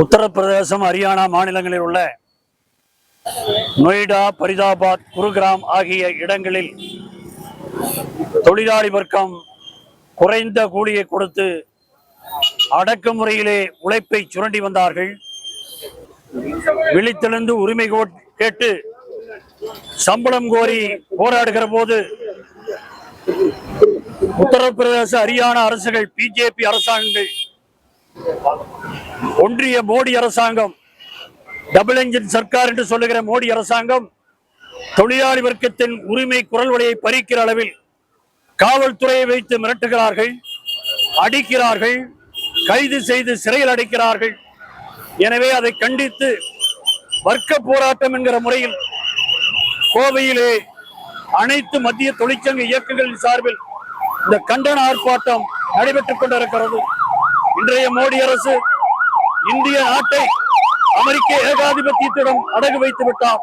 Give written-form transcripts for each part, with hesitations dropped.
உத்தரப்பிரதேசம், ஹரியானா மாநிலங்களில் உள்ள நொய்டா, பரிதாபாத், குருகிராம் ஆகிய இடங்களில் தொழிலாளி வர்க்கம் குறைந்த கூலியை கொடுத்து அடக்குமுறையிலே உழைப்பை சுரண்டி வந்தார்கள். விழித்தெழுந்து உரிமை கேட்டு சம்பளம் கோரி போராடுகிற போது உத்தரப்பிரதேச, ஹரியானா அரசுகள், பிஜேபி அரசாங்கங்கள், ஒன்றிய மோடி அரசாங்கம், டபுள் என்ஜின் சர்க்கார் என்று சொல்லுகிற மோடி அரசாங்கம் தொழிலாளி வர்க்கத்தின் உரிமை குரல் வழியை பறிக்கிற அளவில் காவல்துறையை வைத்து மிரட்டுகிறார்கள், அடிக்கிறார்கள், கைது செய்து சிறையில் அடைக்கிறார்கள். எனவே அதை கண்டித்து வர்க்க போராட்டம் என்கிற முறையில் கோவையிலே அனைத்து மத்திய தொழிற்சங்க இயக்கங்களின் சார்பில் இந்த கண்டன ஆர்ப்பாட்டம் நடைபெற்றுக் கொண்டிருக்கிறது. இன்றைய மோடி அரசு இந்திய நாட்டை அமெரிக்க ஏகாதிபத்தியத்திடம் அடகு வைத்து விட்டார்.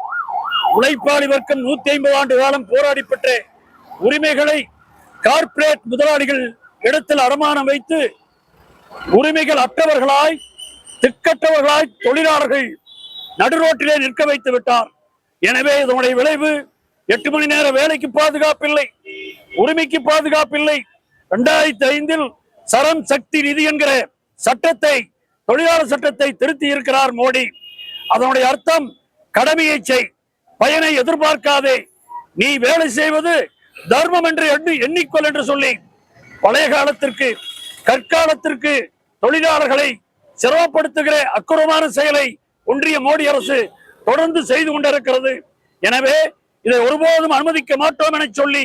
உழைப்பாளி வர்க்கம் 150 ஆண்டு காலம் போராடி பெற்ற உரிமைகளை கார்ப்பரேட் முதலாளிகள் இடத்தில் அடமானம் வைத்து உரிமைகள் அற்றவர்களாய், திக்கற்றவர்களாய் தொழிலாளர்கள் நடுரோட்டிலே நிற்க வைத்து விட்டார். எனவே இதனுடைய விளைவு 8 மணி நேர வேலைக்கு பாதுகாப்பில்லை, உரிமைக்கு பாதுகாப்பில்லை. 2005 சரம் சக்தி நிதி என்கிற சட்டத்தை, தொழிலாளர் சட்டத்தை திருத்தி இருக்கிறார் மோடி. அதனுடைய அர்த்தம் கடமையை செய், பயனை எதிர்பார்க்காதே, நீ வேலை செய்வது தர்மம் என்று எண்ணிக்கொள் என்று சொல்லி பழைய காலத்திற்கு, கற்காலத்திற்கு தொழிலாளர்களை சிரமப்படுத்துகிற அக்குறமான செயலை ஒன்றிய மோடி அரசு தொடர்ந்து செய்து கொண்டிருக்கிறது. எனவே இதை ஒருபோதும் அனுமதிக்க மாட்டோம் என சொல்லி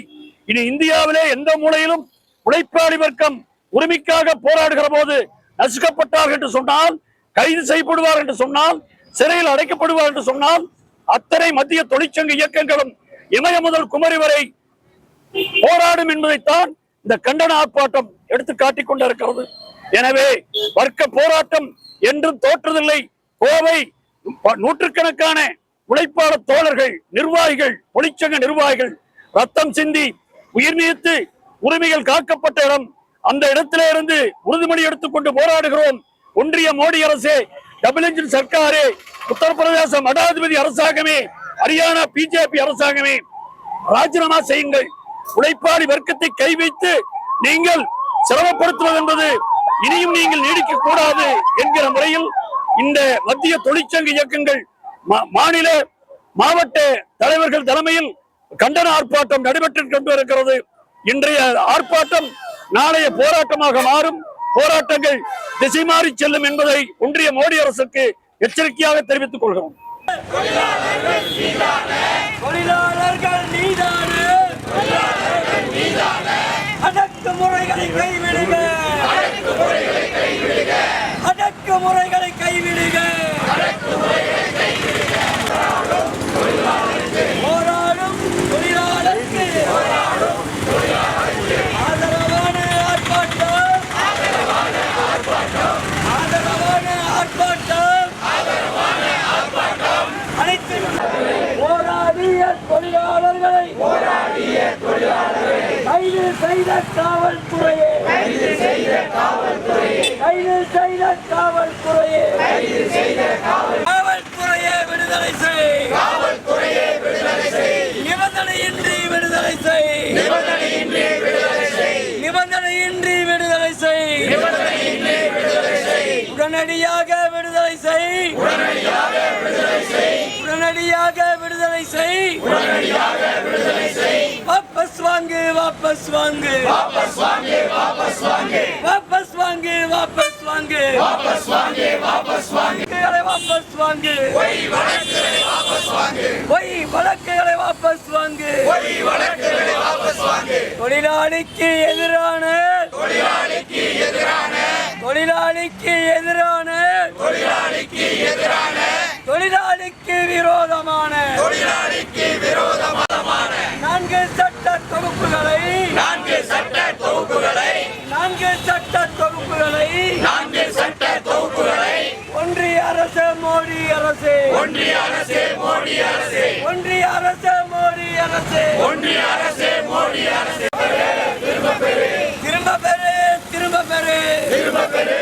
இனி இந்தியாவிலே எந்த மூலையிலும் உழைப்பாளி வர்க்கம் உரிமைக்காக போராடுகிற போது நசுக்கப்பட்டார்கள் என்று சொன்னால், கைது செய்யப்படுவார் என்று சொன்னால், சிறையில் அடைக்கப்படுவார் என்று சொன்னால், அத்தனை மத்திய தொழிற்சங்க இயக்கங்களும் இமய முதல் குமரி வரை போராடும் என்பதைத்தான் இந்த கண்டன ஆர்ப்பாட்டம் எடுத்து காட்டிக் கொண்டிருக்கிறது. எனவே வர்க்க போராட்டம் என்றும் தோற்றதில்லை. கோவை நூற்றுக்கணக்கான உழைப்பாளர் தோழர்கள், நிர்வாகிகள், தொழிற்சங்க நிர்வாகிகள் ரத்தம் சிந்தி உயிர் நீத்து உரிமைகள் காக்கப்பட்ட இடம், அந்த இடத்திலே இருந்து உறுதிமொழி எடுத்துக்கொண்டு போராடுகிறோம். ஒன்றிய மோடி அரசே, டபுள் என்ஜின் சர்க்காரே, உத்தரப்பிரதேச மடாதிபதி அரசாங்கமே, ஹரியானா பிஜேபி அரசாங்கமே, ராஜினாமா செய்யுங்கள். உழைப்பாளி வர்க்கத்தை கை வைத்து நீங்கள் சிரமப்படுத்துவது என்பது இனியும் நீங்கள் நீடிக்க கூடாது என்கிற முறையில் இந்த மத்திய தொழிற்சங்க இயக்கங்கள், மாநில மாவட்ட தலைவர்கள் தலைமையில் கண்டன ஆர்ப்பாட்டம் நடைபெற்றுக் கொண்டிருக்கிறது. இன்றைய ஆர்ப்பாட்டம் நாளைய போராட்டமாக மாறும், போராட்டங்கள் திசை மாறி செல்லும் என்பதை ஒன்றிய மோடி அரசுக்கு எச்சரிக்கையாக தெரிவித்துக் கொள்கிறோம். அடக்குமுறைகளை கைவிடுக, அடக்குமுறைகளை கைவிடுக, போராடும் தொழிலாளருக்கு ஆதரவான ஆர்ப்பாட்டம், ஆதரவான ஆர்ப்பாட்டம், அனைத்து போராடிய தொழிலாளர்களை கைது செய்த காவல்துறையே, கைது செய்த காவல்துறையே, காவல்துறையே விடுதலை செய், நிபந்தனையின்றி விடுதலை செய், நிபந்தனையின்றி விடுதலை செய், உடனடியாக விடுதலை செய், உடனடியாக விடுதலை செய், வாபஸ் வாங்கு, வாபஸ் வாங்கு, வாபஸ் வாங்கு, வாபஸ் வாங்கு, வாபஸ் வாங்கு, வாபஸ் வாங்கு, வாபஸ் வாங்கு, வாபஸ் வாங்கு, வாபஸ் வாங்கு, பொய் வழக்குகளை வாபஸ் வாங்கு, பொய் வழக்குகளை வாபஸ் வாங்கு, பொய் வழக்குகளை வாபஸ் வாங்கு, தொழிலாளிக்கு எதிரான, தொழிலாளிக்கு எதிரான, தொழிலாளிக்கு எதிரான, தொழிலாளிக்கு எதிரான, தொழிலாளிக்கு விரோதமான, தொழிலாளிக்கு விரோதமான 4 சட்ட தொகுப்புகளை, 4 சட்ட தொகுப்புகளை, 4 சட்ட தொகுப்புகளை, 4 சட்ட தொகுப்புகளை ஒன்றிய அரசு மோடி அரசு, ஒன்றிய அரசு மோடி அரசு, ஒன்றிய அரசு மோடி அரசு, ஒன்றிய அரசு மோடி அரசு திரும்ப பெறு, திரும்ப பெறு, திரும்ப பெறு, திரும்ப பெறு.